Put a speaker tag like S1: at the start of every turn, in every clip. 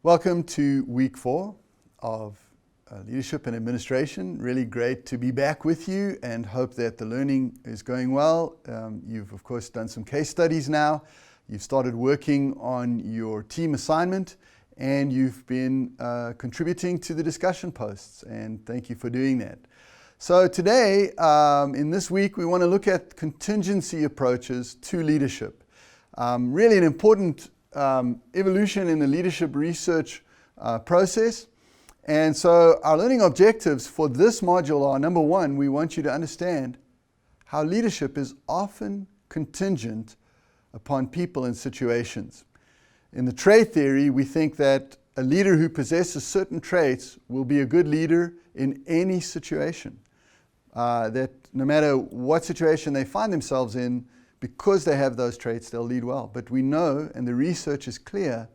S1: Welcome to week 4 of Leadership and Administration. Really great to be back with you and hope that the learning is going well. You've of course done some case studies now. You've started working on your team assignment and you've been contributing to the discussion posts, and thank you for doing that. So today, in this week, we want to look at contingency approaches to leadership. Really an important evolution in the leadership research process. And so our learning objectives for this module are, number 1, we want you to understand how leadership is often contingent upon people and situations. In the trait theory, we think that a leader who possesses certain traits will be a good leader in any situation. That no matter what situation they find themselves in, because they have those traits, they'll lead well. But we know, and the research is clear,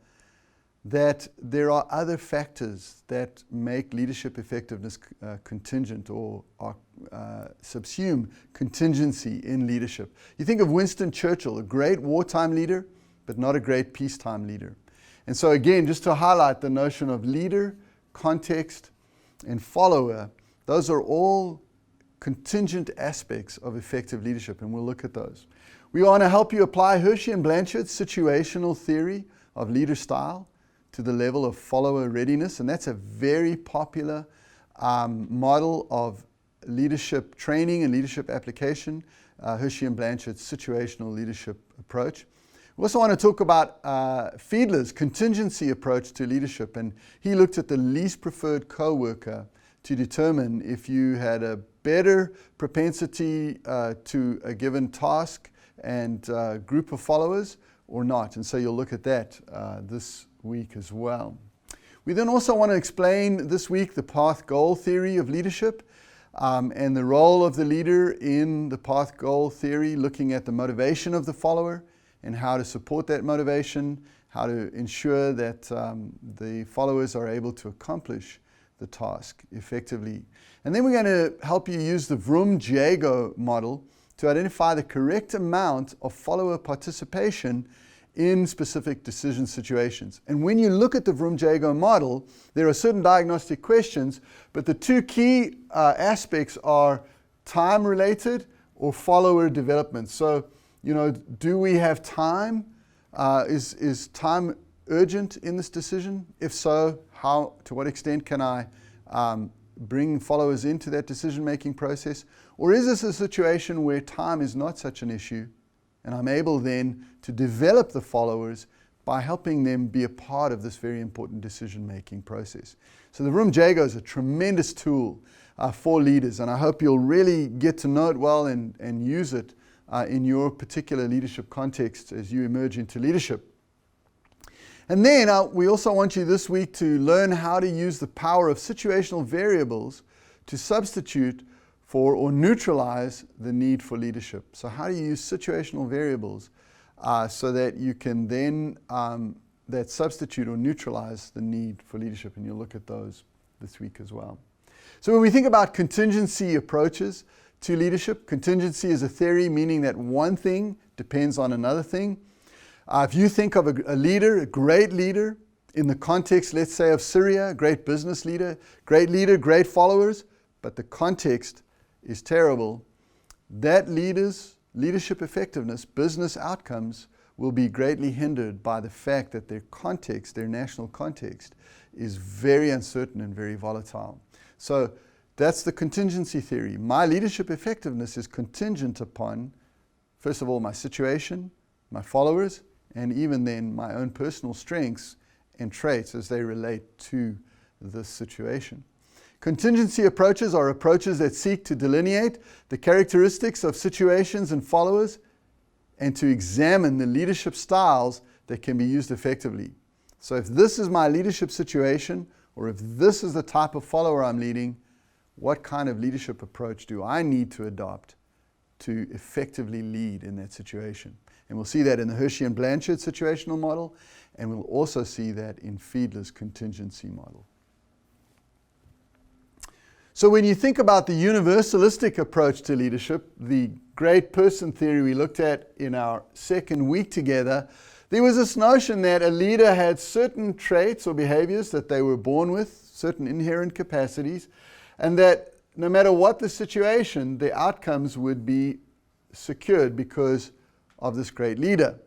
S1: that there are other factors that make leadership effectiveness contingent or subsume contingency in leadership. You think of Winston Churchill, a great wartime leader, but not a great peacetime leader. And so again, just to highlight the notion of leader, context, and follower, those are all contingent aspects of effective leadership, and we'll look at those. We want to help you apply Hershey and Blanchard's situational theory of leader style to the level of follower readiness, and that's a very popular model of leadership training and leadership application, Hershey and Blanchard's situational leadership approach. We also want to talk about Fiedler's contingency approach to leadership, and he looked at the least preferred co-worker to determine if you had a better propensity to a given task and group of followers or not. And so you'll look at that this week as well. We then also want to explain this week the path-goal theory of leadership and the role of the leader in the path-goal theory, looking at the motivation of the follower and how to support that motivation, how to ensure that the followers are able to accomplish the task effectively. And then we're going to help you use the Vroom-Jago model to identify the correct amount of follower participation in specific decision situations. And when you look at the Vroom-Jago model, there are certain diagnostic questions, but the two key aspects are time-related or follower development. So, do we have time? Is time urgent in this decision? If so, how, to what extent can I bring followers into that decision-making process? Or is this a situation where time is not such an issue and I'm able then to develop the followers by helping them be a part of this very important decision-making process? So the Vroom-Jago is a tremendous tool for leaders, and I hope you'll really get to know it well and use it in your particular leadership context as you emerge into leadership. And then we also want you this week to learn how to use the power of situational variables to substitute for or neutralize the need for leadership. So how do you use situational variables so that you can then that substitute or neutralize the need for leadership? And you'll look at those this week as well. So when we think about contingency approaches to leadership, contingency is a theory meaning that one thing depends on another thing. If you think of a leader, a great leader, in the context, let's say, of Syria, a great business leader, great followers, but the context is terrible, that leader's leadership effectiveness, business outcomes, will be greatly hindered by the fact that their context, their national context, is very uncertain and very volatile. So that's the contingency theory. My leadership effectiveness is contingent upon, first of all, my situation, my followers, and even then my own personal strengths and traits as they relate to this situation. Contingency approaches are approaches that seek to delineate the characteristics of situations and followers and to examine the leadership styles that can be used effectively. So if this is my leadership situation, or if this is the type of follower I'm leading, what kind of leadership approach do I need to adopt to effectively lead in that situation? And we'll see that in the Hershey and Blanchard situational model, and we'll also see that in Fiedler's contingency model. So when you think about the universalistic approach to leadership, the great person theory we looked at in our second week together, There was this notion that a leader had certain traits or behaviors that they were born with, certain inherent capacities, and that no matter what the situation, the outcomes would be secured because of this great leader.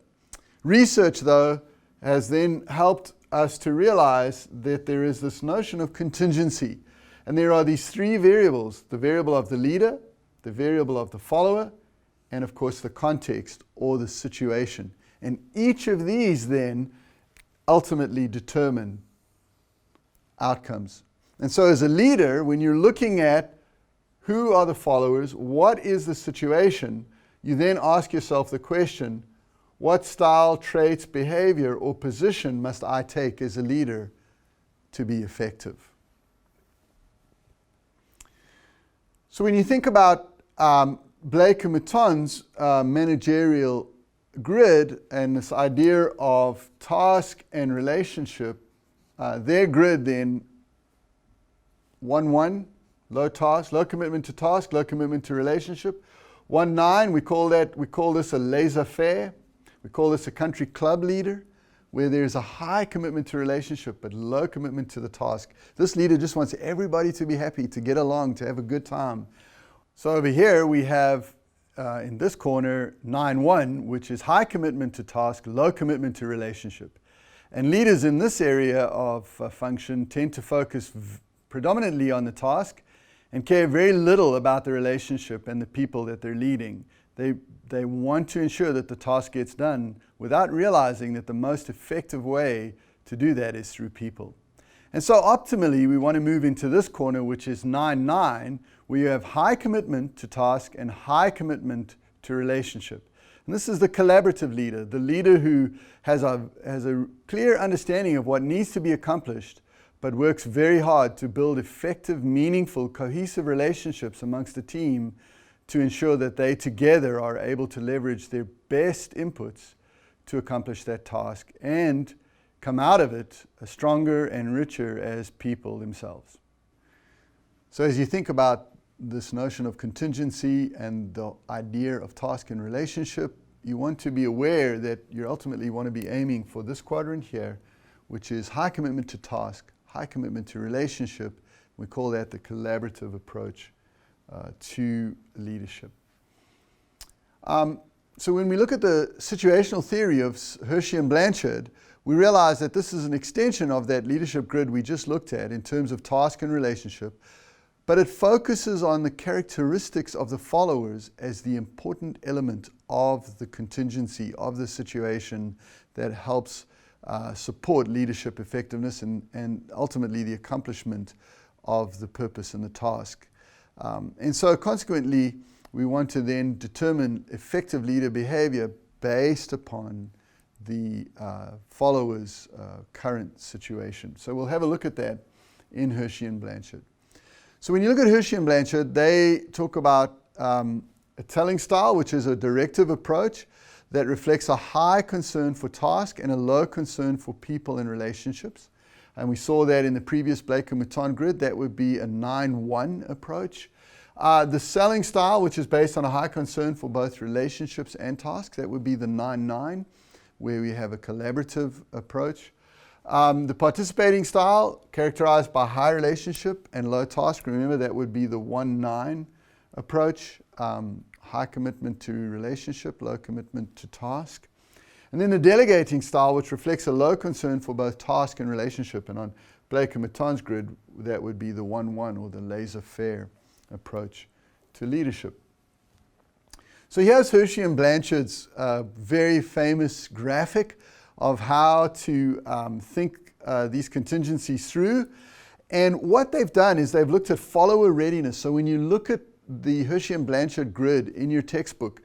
S1: Research, though, has then helped us to realize that there is this notion of contingency. And there are these three variables: the variable of the leader, the variable of the follower, and of course the context or the situation. And each of these then ultimately determine outcomes. And so as a leader, when you're looking at who are the followers, what is the situation, you then ask yourself the question, what style, traits, behavior, or position must I take as a leader to be effective? So when you think about Blake and Mouton's managerial grid and this idea of task and relationship, their grid then 1-1, low task, low commitment to task, low commitment to relationship. 1-9, we call this a laissez-faire. We call this a country club leader, where there's a high commitment to relationship but low commitment to the task. This leader just wants everybody to be happy, to get along, to have a good time. So over here we have, in this corner, 9-1, which is high commitment to task, low commitment to relationship. And leaders in this area of function tend to focus predominantly on the task and care very little about the relationship and the people that they're leading. They want to ensure that the task gets done without realizing that the most effective way to do that is through people. And so optimally, we want to move into this corner, which is 9-9, where you have high commitment to task and high commitment to relationship. And this is the collaborative leader, the leader who has a clear understanding of what needs to be accomplished, but works very hard to build effective, meaningful, cohesive relationships amongst the team to ensure that they together are able to leverage their best inputs to accomplish that task and come out of it stronger and richer as people themselves. So as you think about this notion of contingency and the idea of task and relationship, you want to be aware that you ultimately want to be aiming for this quadrant here, which is high commitment to task, high commitment to relationship. We call that the collaborative approach to leadership. So when we look at the situational theory of Hershey and Blanchard, we realize that this is an extension of that leadership grid we just looked at in terms of task and relationship, but it focuses on the characteristics of the followers as the important element of the contingency of the situation that helps support leadership effectiveness and ultimately the accomplishment of the purpose and the task. And so consequently, we want to then determine effective leader behavior based upon the follower's current situation. So we'll have a look at that in Hershey and Blanchard. So when you look at Hershey and Blanchard, they talk about a telling style, which is a directive approach that reflects a high concern for task and a low concern for people and relationships. And we saw that in the previous Blake and Mouton grid. That would be a 9-1 approach. The selling style, which is based on a high concern for both relationships and tasks, that would be the 9-9, where we have a collaborative approach. The participating style, characterized by high relationship and low task. Remember, that would be the 1-9 approach. High commitment to relationship, low commitment to task. And then the delegating style, which reflects a low concern for both task and relationship. And on Blake and Mouton's grid, that would be the 1-1 or the laissez-faire approach to leadership. So here's Hershey and Blanchard's very famous graphic of how to think these contingencies through. And what they've done is they've looked at follower readiness. So when you look at the Hershey and Blanchard grid in your textbook,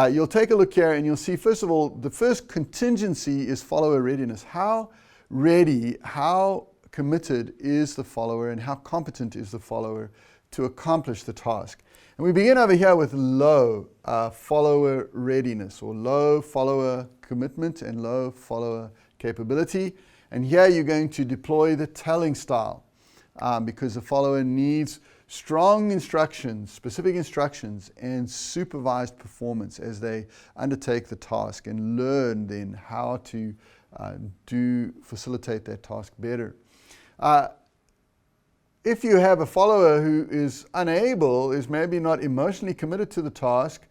S1: you'll take a look here and you'll see, first of all, the first contingency is follower readiness. How ready, how committed is the follower and how competent is the follower to accomplish the task? And we begin over here with low follower readiness, or low follower commitment and low follower capability. And here you're going to deploy the telling style because the follower needs strong instructions, specific instructions, and supervised performance as they undertake the task and learn then how to facilitate that task better. If you have a follower who is unable, is maybe not emotionally committed to the task,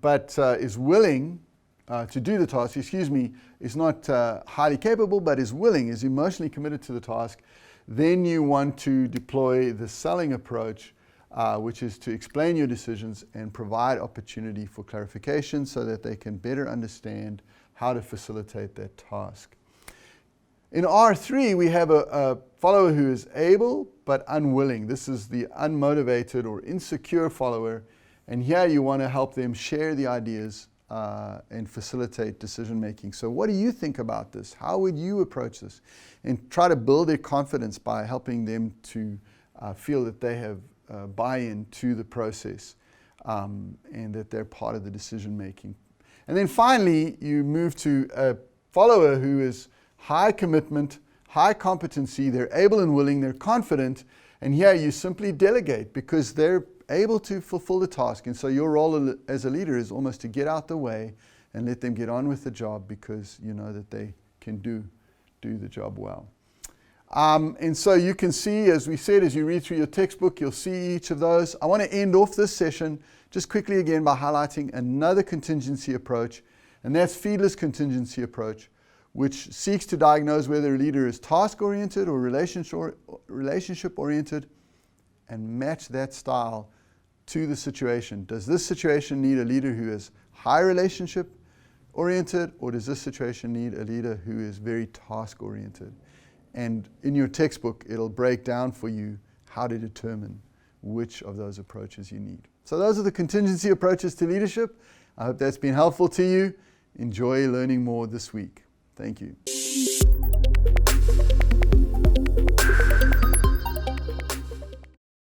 S1: but is willing to do the task, is not highly capable, but is willing, is emotionally committed to the task, then you want to deploy the selling approach, which is to explain your decisions and provide opportunity for clarification so that they can better understand how to facilitate that task. In R3, we have a follower who is able but unwilling. This is the unmotivated or insecure follower. And here you want to help them share the ideas and facilitate decision making. So what do you think about this? How would you approach this? And try to build their confidence by helping them to feel that they have buy-in to the process and that they're part of the decision making. And then finally, you move to a follower who is high commitment, high competency, they're able and willing, they're confident, and here you simply delegate because they're able to fulfill the task. And so your role as a leader is almost to get out the way and let them get on with the job because you know that they can do the job well. And so you can see, as we said, as you read through your textbook, you'll see each of those. I want to end off this session just quickly again by highlighting another contingency approach, and that's Fiedler's contingency approach, which seeks to diagnose whether a leader is task-oriented or relationship-oriented and match that style to the situation. Does this situation need a leader who is high relationship-oriented, or does this situation need a leader who is very task-oriented? And in your textbook, it'll break down for you how to determine which of those approaches you need. So those are the contingency approaches to leadership. I hope that's been helpful to you. Enjoy learning more this week. Thank you.